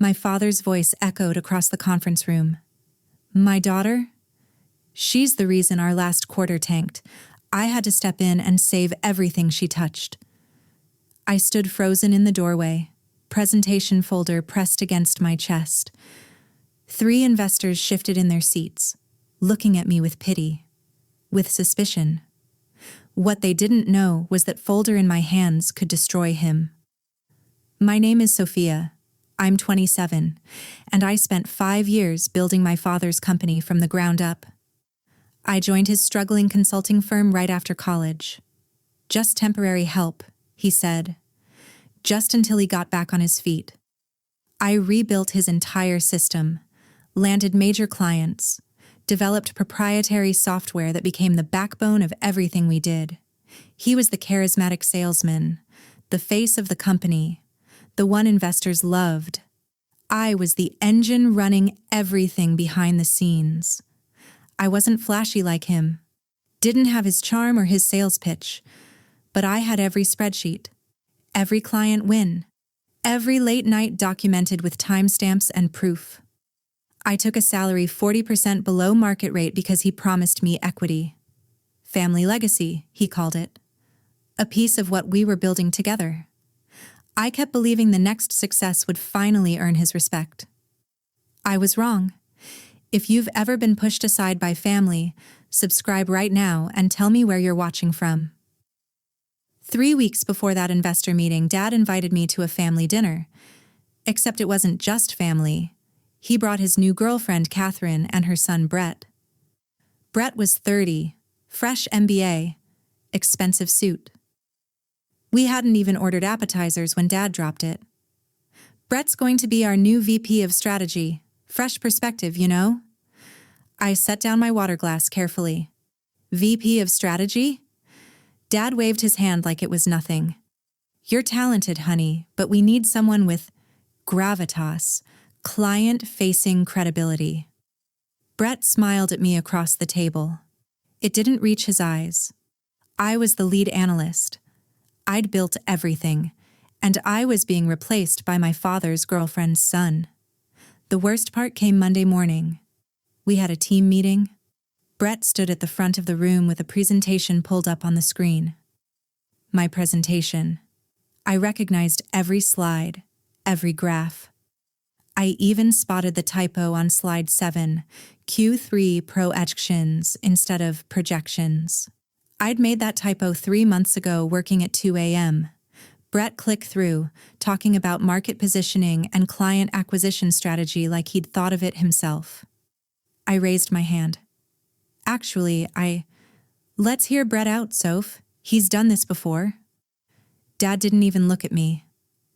My father's voice echoed across the conference room. My daughter? She's the reason our last quarter tanked. I had to step in and save everything she touched. I stood frozen in the doorway, presentation folder pressed against my chest. 3 investors shifted in their seats, looking at me with pity, with suspicion. What they didn't know was that folder in my hands could destroy him. My name is Sophia. I'm 27, and I spent 5 years building my father's company from the ground up. I joined his struggling consulting firm right after college. Just temporary help, he said, just until he got back on his feet. I rebuilt his entire system, landed major clients, developed proprietary software that became the backbone of everything we did. He was the charismatic salesman, the face of the company, the one investors loved. I was the engine running everything behind the scenes. I wasn't flashy like him, didn't have his charm or his sales pitch, but I had every spreadsheet, every client win, every late night documented with timestamps and proof. I took a salary 40% below market rate because he promised me equity. Family legacy, he called it. A piece of what we were building together. I kept believing the next success would finally earn his respect. I was wrong. If you've ever been pushed aside by family, subscribe right now and tell me where you're watching from. 3 weeks before that investor meeting, Dad invited me to a family dinner. Except it wasn't just family. He brought his new girlfriend, Catherine, and her son, Brett. Brett was 30, fresh MBA, expensive suit. We hadn't even ordered appetizers when Dad dropped it. Brett's going to be our new VP of strategy. Fresh perspective, you know? I set down my water glass carefully. VP of strategy? Dad waved his hand like it was nothing. You're talented, honey, but we need someone with gravitas, client-facing credibility. Brett smiled at me across the table. It didn't reach his eyes. I was the lead analyst. I'd built everything, and I was being replaced by my father's girlfriend's son. The worst part came Monday morning. We had a team meeting. Brett stood at the front of the room with a presentation pulled up on the screen. My presentation. I recognized every slide, every graph. I even spotted the typo on slide 7, Q3 projections instead of projections. I'd made that typo 3 months ago working at 2 a.m. Brett clicked through, talking about market positioning and client acquisition strategy like he'd thought of it himself. I raised my hand. Actually, let's hear Brett out, Soph. He's done this before. Dad didn't even look at me.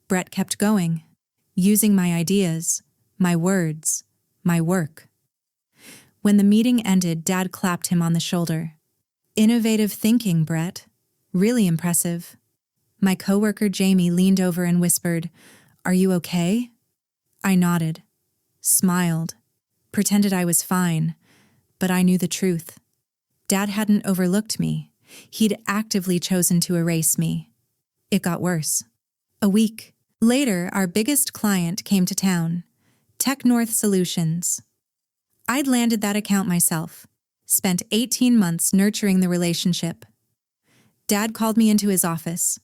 Brett kept going, using my ideas, my words, my work. When the meeting ended, Dad clapped him on the shoulder. Innovative thinking, Brett. Really impressive. My coworker Jamie leaned over and whispered, "Are you okay?" I nodded, smiled, pretended I was fine, but I knew the truth. Dad hadn't overlooked me. He'd actively chosen to erase me. It got worse. A week later, our biggest client came to town, Tech North Solutions. I'd landed that account myself. Spent 18 months nurturing the relationship. Dad called me into his office.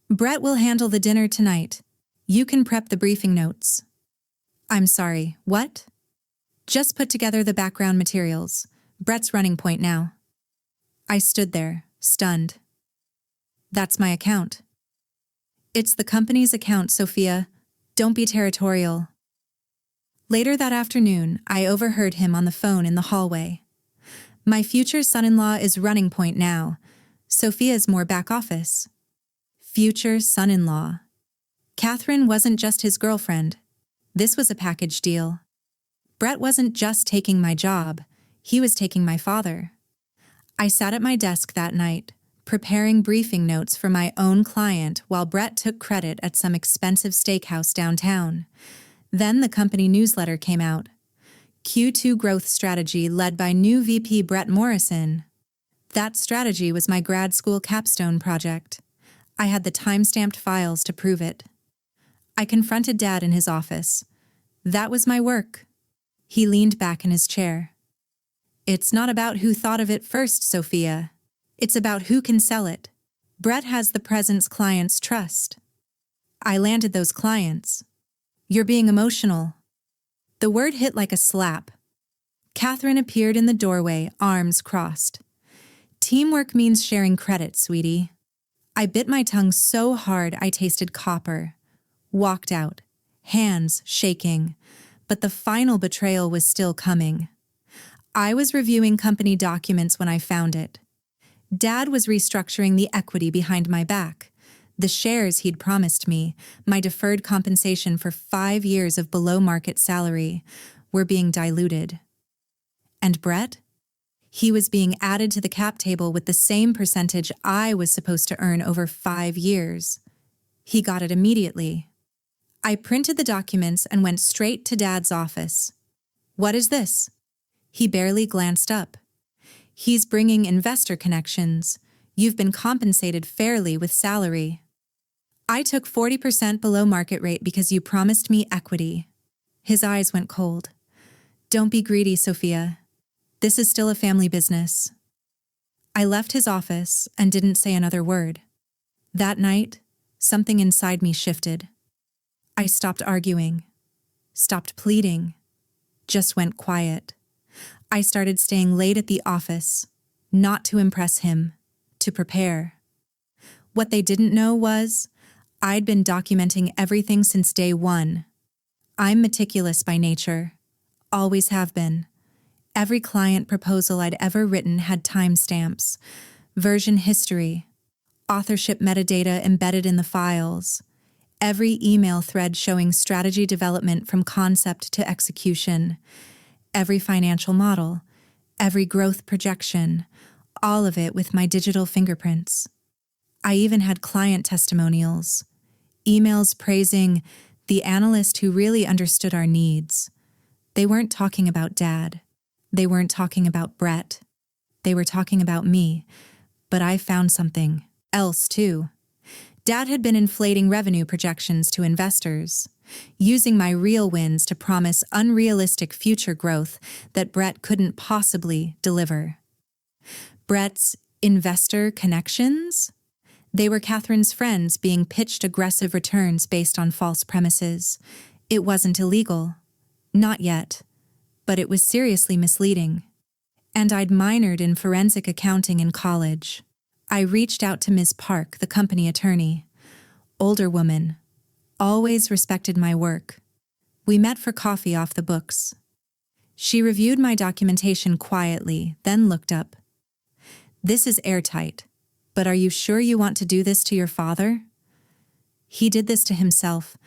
Brett will handle the dinner tonight. You can prep the briefing notes. I'm sorry, what? Just put together the background materials. Brett's running point now. I stood there, stunned. That's my account. It's the company's account, Sophia. Don't be territorial. Later that afternoon, I overheard him on the phone in the hallway. My future son-in-law is running point now. Sophia's more back office. Future son-in-law. Catherine wasn't just his girlfriend. This was a package deal. Brett wasn't just taking my job. He was taking my father. I sat at my desk that night, preparing briefing notes for my own client while Brett took credit at some expensive steakhouse downtown. Then the company newsletter came out. Q2 growth strategy led by new VP Brett Morrison. That strategy was my grad school capstone project. I had the time-stamped files to prove it. I confronted Dad in his office. That was my work. He leaned back in his chair. It's not about who thought of it first, Sophia. It's about who can sell it. Brett has the present's clients' trust. I landed those clients. You're being emotional. The word hit like a slap. Catherine appeared in the doorway, arms crossed. Teamwork means sharing credit, sweetie. I bit my tongue so hard I tasted copper. Walked out, hands shaking, but the final betrayal was still coming. I was reviewing company documents when I found it. Dad was restructuring the equity behind my back. The shares he'd promised me, my deferred compensation for 5 years of below-market salary, were being diluted. And Brett? He was being added to the cap table with the same percentage I was supposed to earn over 5 years. He got it immediately. I printed the documents and went straight to Dad's office. What is this? He barely glanced up. He's bringing investor connections. You've been compensated fairly with salary. I took 40% below market rate because you promised me equity. His eyes went cold. Don't be greedy, Sophia. This is still a family business. I left his office and didn't say another word. That night, something inside me shifted. I stopped arguing, stopped pleading, just went quiet. I started staying late at the office, not to impress him, to prepare. What they didn't know was, I'd been documenting everything since day one. I'm meticulous by nature, always have been. Every client proposal I'd ever written had timestamps, version history, authorship metadata embedded in the files, every email thread showing strategy development from concept to execution, every financial model, every growth projection, all of it with my digital fingerprints. I even had client testimonials, emails praising the analyst who really understood our needs. They weren't talking about Dad. They weren't talking about Brett. They were talking about me. But I found something else, too. Dad had been inflating revenue projections to investors, using my real wins to promise unrealistic future growth that Brett couldn't possibly deliver. Brett's investor connections? They were Catherine's friends being pitched aggressive returns based on false premises. It wasn't illegal. Not yet. But it was seriously misleading. And I'd minored in forensic accounting in college. I reached out to Ms. Park, the company attorney. Older woman. Always respected my work. We met for coffee off the books. She reviewed my documentation quietly, then looked up. This is airtight, but are you sure you want to do this to your father? He did this to himself.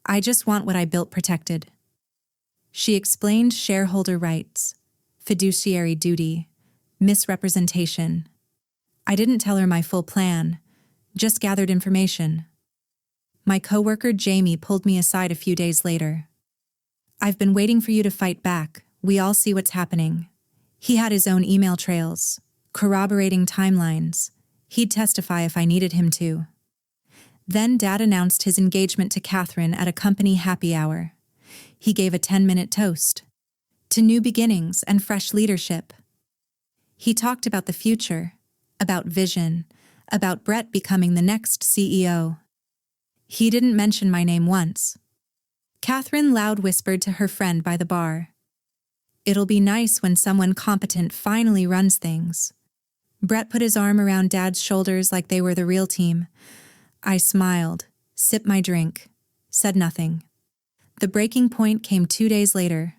I just want what I built protected. She explained shareholder rights, fiduciary duty, misrepresentation. I didn't tell her my full plan, just gathered information. My coworker Jamie pulled me aside a few days later. I've been waiting for you to fight back. We all see what's happening. He had his own email trails, corroborating timelines. He'd testify if I needed him to. Then Dad announced his engagement to Catherine at a company happy hour. He gave a 10-minute toast to new beginnings and fresh leadership. He talked about the future, about vision, about Brett becoming the next CEO. He didn't mention my name once. Catherine loud whispered to her friend by the bar. It'll be nice when someone competent finally runs things. Brett put his arm around Dad's shoulders like they were the real team. I smiled, sipped my drink, said nothing. The breaking point came 2 days later.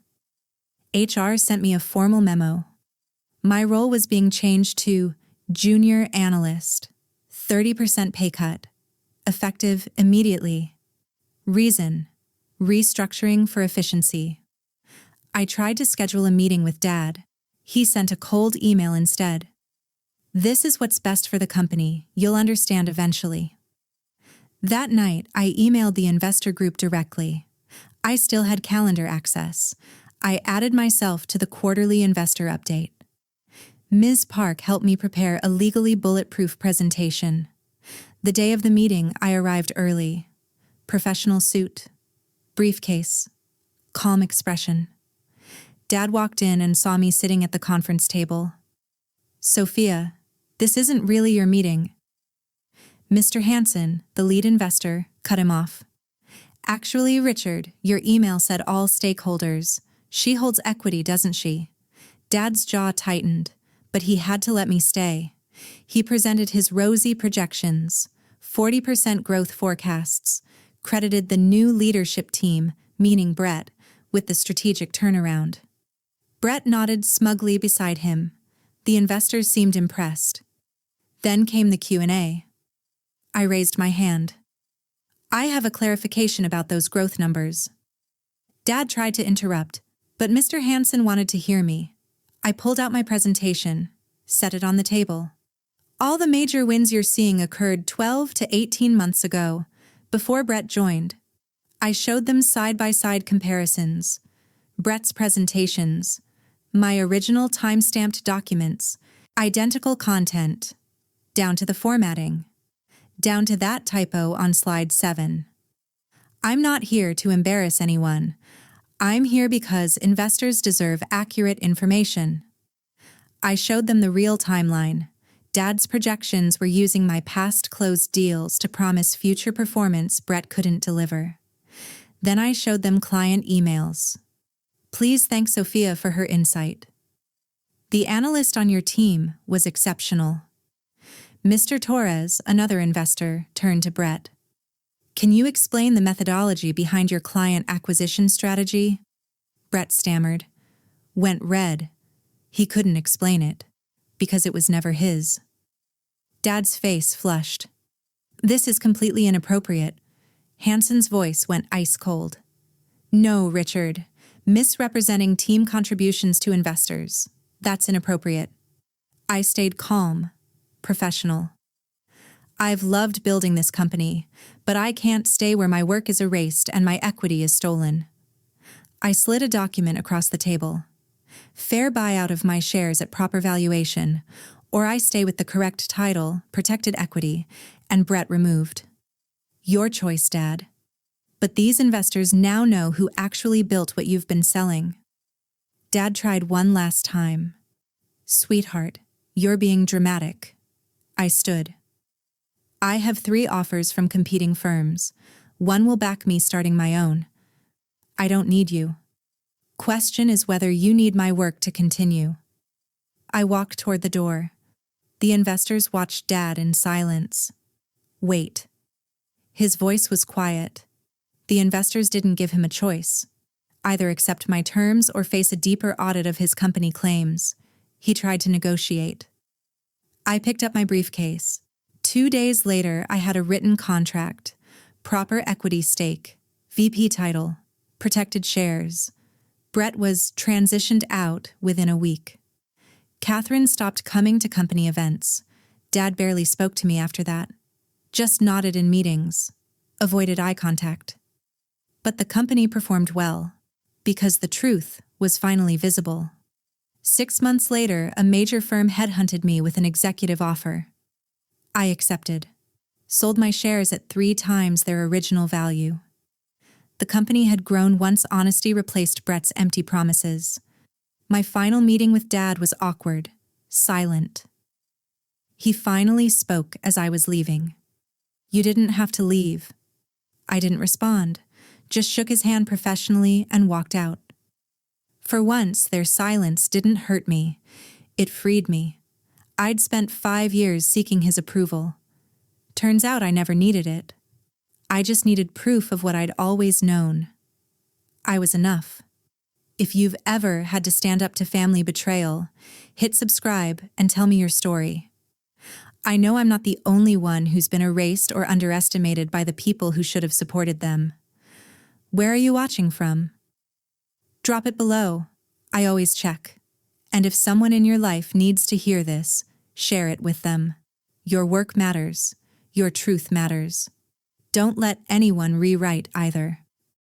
HR sent me a formal memo. My role was being changed to junior analyst, 30% pay cut, effective immediately. Reason, restructuring for efficiency. I tried to schedule a meeting with Dad. He sent a cold email instead. This is what's best for the company. You'll understand eventually. That night, I emailed the investor group directly. I still had calendar access. I added myself to the quarterly investor update. Ms. Park helped me prepare a legally bulletproof presentation. The day of the meeting, I arrived early. Professional suit, briefcase, calm expression. Dad walked in and saw me sitting at the conference table. "Sophia, this isn't really your meeting." Mr. Hansen, the lead investor, cut him off. "Actually, Richard, your email said all stakeholders. She holds equity, doesn't she?" Dad's jaw tightened, but he had to let me stay. He presented his rosy projections, 40% growth forecasts, credited the new leadership team, meaning Brett, with the strategic turnaround. Brett nodded smugly beside him. The investors seemed impressed. Then came the Q&A. I raised my hand. "I have a clarification about those growth numbers." Dad tried to interrupt, but Mr. Hansen wanted to hear me. I pulled out my presentation, set it on the table. "All the major wins you're seeing occurred 12 to 18 months ago, before Brett joined." I showed them side-by-side comparisons, Brett's presentations, my original time-stamped documents, identical content, down to the formatting, down to that typo on slide 7. I'm not here to embarrass anyone. I'm here because investors deserve accurate information. I showed them the real timeline. Dad's projections were using my past closed deals to promise future performance Brett couldn't deliver. Then I showed them client emails. "Please thank Sophia for her insight. The analyst on your team was exceptional." Mr. Torres, another investor, turned to Brett. "Can you explain the methodology behind your client acquisition strategy?" Brett stammered, went red. He couldn't explain it, because it was never his. Dad's face flushed. "This is completely inappropriate." Hansen's voice went ice cold. "No, Richard. Misrepresenting team contributions to investors. That's inappropriate." I stayed calm, professional. "I've loved building this company, but I can't stay where my work is erased and my equity is stolen." I slid a document across the table. "Fair buyout of my shares at proper valuation, or I stay with the correct title, protected equity, and Brett removed." "Your choice, Dad. But these investors now know who actually built what you've been selling." Dad tried one last time. "Sweetheart, you're being dramatic." I stood. "I have 3 offers from competing firms. One will back me starting my own. I don't need you. Question is whether you need my work to continue." I walked toward the door. The investors watched Dad in silence. "Wait." His voice was quiet. The investors didn't give him a choice. Either accept my terms or face a deeper audit of his company claims. He tried to negotiate. I picked up my briefcase. 2 days later, I had a written contract, proper equity stake, VP title, protected shares. Brett was transitioned out within a week. Catherine stopped coming to company events. Dad barely spoke to me after that. Just nodded in meetings, avoided eye contact. But the company performed well, because the truth was finally visible. 6 months later, a major firm headhunted me with an executive offer. I accepted. Sold my shares at 3 times their original value. The company had grown once honesty replaced Brett's empty promises. My final meeting with Dad was awkward, silent. He finally spoke as I was leaving. "You didn't have to leave." I didn't respond, just shook his hand professionally and walked out. For once, their silence didn't hurt me. It freed me. I'd spent 5 years seeking his approval. Turns out I never needed it. I just needed proof of what I'd always known. I was enough. If you've ever had to stand up to family betrayal, hit subscribe and tell me your story. I know I'm not the only one who's been erased or underestimated by the people who should have supported them. Where are you watching from? Drop it below. I always check. And if someone in your life needs to hear this, share it with them. Your work matters. Your truth matters. Don't let anyone rewrite either.